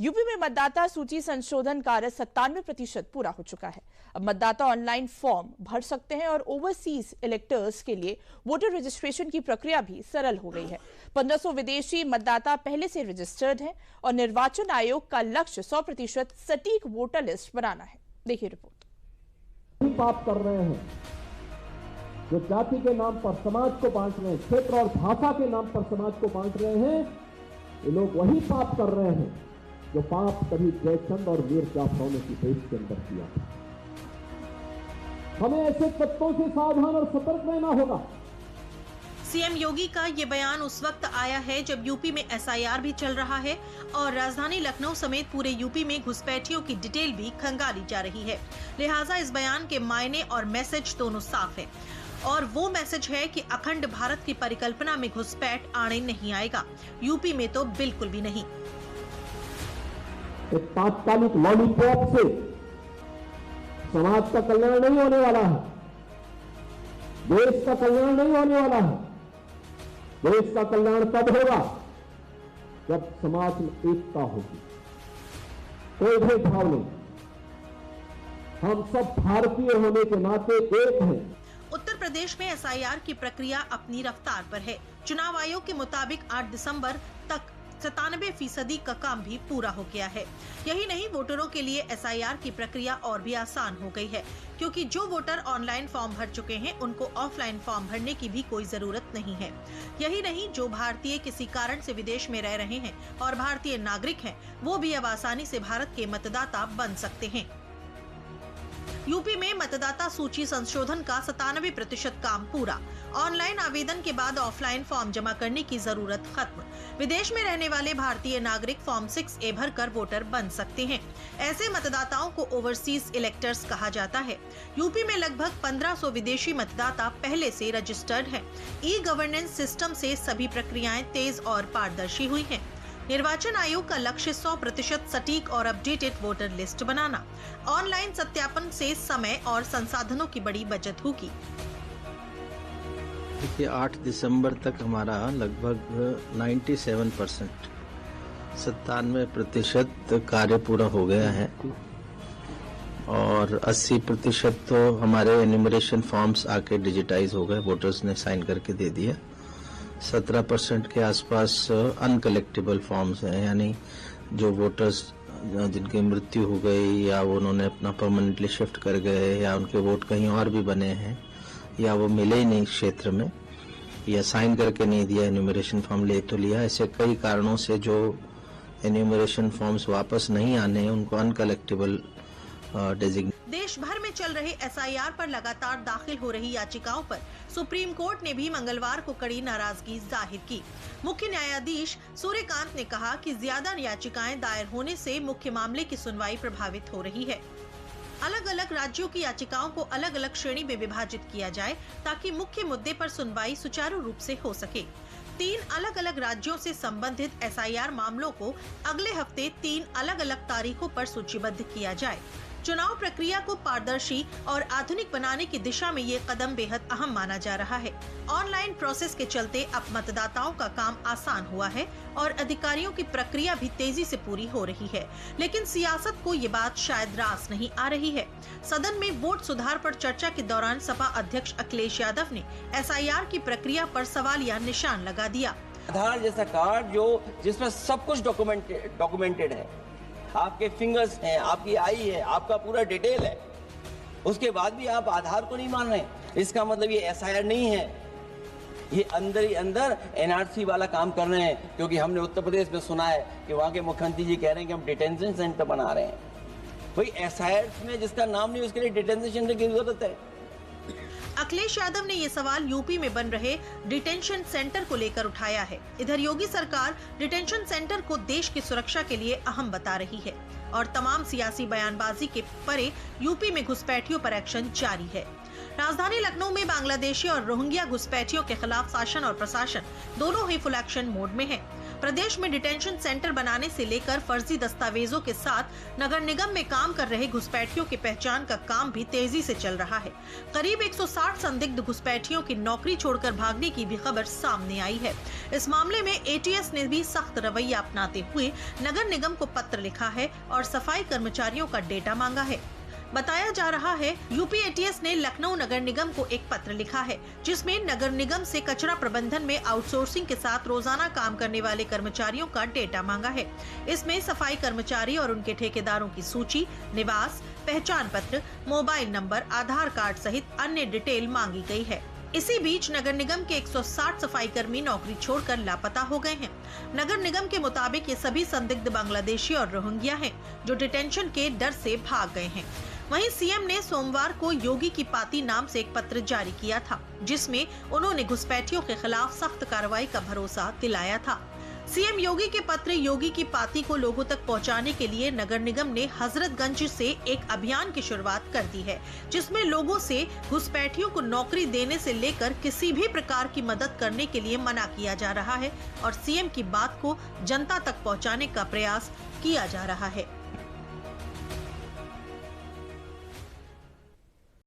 UP में मतदाता सूची संशोधन कार्य 97% पूरा हो चुका है। अब मतदाता ऑनलाइन फॉर्म भर सकते हैं और ओवरसीज इलेक्टर्स के लिए वोटर रजिस्ट्रेशन की प्रक्रिया भी सरल हो गई है। 1500 विदेशी मतदाता पहले से रजिस्टर्ड हैं और निर्वाचन आयोग का लक्ष्य 100% सटीक वोटर लिस्ट बनाना है। देखिए रिपोर्ट। पाप कर रहे हैं जो जाति के नाम पर समाज को बांट रहे हैं, क्षेत्र और भाषा के नाम पर समाज को बांट रहे हैं, ये लोग वही पाप कर रहे हैं जो पाप कभी जयचंद और मीर जाफरों ने की देश के अंदर किया था। हमें ऐसे तत्वों से सावधान और सतर्क रहना होगा। सीएम योगी का ये बयान उस वक्त आया है जब यूपी में एसआईआर भी चल रहा है और राजधानी लखनऊ समेत पूरे यूपी में घुसपैठियों की डिटेल भी खंगाली जा रही है। लिहाजा इस बयान के मायने और मैसेज दोनों साफ है और वो मैसेज है कि अखंड भारत की परिकल्पना में घुसपैठ आने नहीं आएगा, यूपी में तो बिल्कुल भी नहीं। एक तात्कालिक लॉलीपॉप से समाज का कल्याण नहीं होने वाला है, देश का कल्याण नहीं होने वाला है। देश का कल्याण तब होगा जब समाज में एकता होगी, कोई भेदभाव नहीं। हम सब भारतीय होने के नाते एक हैं। उत्तर प्रदेश में एसआईआर की प्रक्रिया अपनी रफ्तार पर है। चुनाव आयोग के मुताबिक 8 दिसंबर तक 97% का काम भी पूरा हो गया है। यही नहीं, वोटरों के लिए एसआईआर की प्रक्रिया और भी आसान हो गई है, क्योंकि जो वोटर ऑनलाइन फॉर्म भर चुके हैं उनको ऑफलाइन फॉर्म भरने की भी कोई जरूरत नहीं है। यही नहीं, जो भारतीय किसी कारण से विदेश में रह रहे हैं और भारतीय नागरिक हैं, वो भी अब आसानी से भारत के मतदाता बन सकते हैं। यूपी में मतदाता सूची संशोधन का 97% काम पूरा। ऑनलाइन आवेदन के बाद ऑफलाइन फॉर्म जमा करने की जरूरत खत्म। विदेश में रहने वाले भारतीय नागरिक फॉर्म 6A भरकर वोटर बन सकते हैं। ऐसे मतदाताओं को ओवरसीज इलेक्टर्स कहा जाता है। यूपी में लगभग 1500 विदेशी मतदाता पहले से रजिस्टर्ड हैं। ई गवर्नेंस सिस्टम से सभी प्रक्रियाएं तेज और पारदर्शी हुई हैं। निर्वाचन आयोग का लक्ष्य 100% सटीक और अपडेटेड वोटर लिस्ट बनाना। ऑनलाइन सत्यापन से समय और संसाधनों की बड़ी बचत होगी। देखिए 8 दिसंबर तक हमारा लगभग 97% 97% कार्य पूरा हो गया है और 80% तो हमारे एन्यूमरेशन फॉर्म्स आके डिजिटाइज हो गए, वोटर्स ने साइन करके दे दिया। 17% के आसपास अनकलेक्टेबल फॉर्म्स हैं, यानी जो वोटर्स जिनकी मृत्यु हो गई या वो उन्होंने अपना परमानेंटली शिफ्ट कर गए या उनके वोट कहीं और भी बने हैं या वो मिले ही नहीं क्षेत्र में या साइन करके नहीं दिया, एन्यूमरेशन फॉर्म ले तो लिया, ऐसे कई कारणों से जो एन्यूमरेशन फॉर्म्स वापस नहीं आने उनको अनकलेक्टेबल डेजिग्नेट। देश भर में चल रहे एसआईआर पर लगातार दाखिल हो रही याचिकाओं पर सुप्रीम कोर्ट ने भी मंगलवार को कड़ी नाराजगी जाहिर की। मुख्य न्यायाधीश सूर्यकांत ने कहा कि ज्यादा याचिकाएं दायर होने से मुख्य मामले की सुनवाई प्रभावित हो रही है। अलग अलग राज्यों की याचिकाओं को अलग अलग श्रेणी में विभाजित किया जाए ताकि मुख्य मुद्दे पर सुनवाई सुचारू रूप से हो सके। 3 अलग अलग राज्यों से संबंधित एसआईआर मामलों को अगले हफ्ते 3 अलग अलग तारीखों पर सूचीबद्ध किया जाए। चुनाव प्रक्रिया को पारदर्शी और आधुनिक बनाने की दिशा में ये कदम बेहद अहम माना जा रहा है। ऑनलाइन प्रोसेस के चलते अब मतदाताओं का काम आसान हुआ है और अधिकारियों की प्रक्रिया भी तेजी से पूरी हो रही है। लेकिन सियासत को ये बात शायद रास नहीं आ रही है। सदन में वोट सुधार पर चर्चा के दौरान सपा अध्यक्ष अखिलेश यादव ने एसआईआर की प्रक्रिया पर सवालिया निशान लगा दिया। आधार जैसा कार्ड जिसमें सब कुछ डॉक्यूमेंटेड है, आपके फिंगर्स हैं, आपकी आई है, आपका पूरा डिटेल है, उसके बाद भी आप आधार को नहीं मान रहे, इसका मतलब ये एसआईआर नहीं है, ये अंदर ही अंदर एनआरसी वाला काम कर रहे हैं। क्योंकि हमने उत्तर प्रदेश में सुना है कि वहाँ के मुख्यमंत्री जी कह रहे हैं कि हम डिटेंशन सेंटर बना रहे हैं। भाई एसआईआर में जिसका नाम नहीं उसके लिए डिटेंशन सेंटर की जरूरत है। अखिलेश यादव ने ये सवाल यूपी में बन रहे डिटेंशन सेंटर को लेकर उठाया है। इधर योगी सरकार डिटेंशन सेंटर को देश की सुरक्षा के लिए अहम बता रही है और तमाम सियासी बयानबाजी के परे यूपी में घुसपैठियों पर एक्शन जारी है। राजधानी लखनऊ में बांग्लादेशी और रोहिंग्या घुसपैठियों के खिलाफ शासन और प्रशासन दोनों ही फुल एक्शन मोड में है। प्रदेश में डिटेंशन सेंटर बनाने से लेकर फर्जी दस्तावेजों के साथ नगर निगम में काम कर रहे घुसपैठियों की पहचान का काम भी तेजी से चल रहा है। करीब 160 संदिग्ध घुसपैठियों की नौकरी छोड़कर भागने की भी खबर सामने आई है। इस मामले में एटीएस ने भी सख्त रवैया अपनाते हुए नगर निगम को पत्र लिखा है और सफाई कर्मचारियों का डेटा मांगा है। बताया जा रहा है यूपी एटीएस ने लखनऊ नगर निगम को एक पत्र लिखा है, जिसमें नगर निगम से कचरा प्रबंधन में आउटसोर्सिंग के साथ रोजाना काम करने वाले कर्मचारियों का डेटा मांगा है। इसमें सफाई कर्मचारी और उनके ठेकेदारों की सूची, निवास, पहचान पत्र, मोबाइल नंबर, आधार कार्ड सहित अन्य डिटेल मांगी गई है। इसी बीच नगर निगम के 160 सफाई कर्मी नौकरी छोड़कर लापता हो गए हैं। नगर निगम के मुताबिक ये सभी संदिग्ध बांग्लादेशी और रोहिंग्या हैं, जो डिटेंशन के डर से भाग गए हैं। वहीं सीएम ने सोमवार को योगी की पाती नाम से एक पत्र जारी किया था, जिसमें उन्होंने घुसपैठियों के खिलाफ सख्त कार्रवाई का भरोसा दिलाया था। सीएम योगी के पत्र योगी की पाती को लोगों तक पहुंचाने के लिए नगर निगम ने हजरतगंज से एक अभियान की शुरुआत कर दी है, जिसमें लोगों से घुसपैठियों को नौकरी देने से लेकर किसी भी प्रकार की मदद करने के लिए मना किया जा रहा है और सीएम की बात को जनता तक पहुंचाने का प्रयास किया जा रहा है।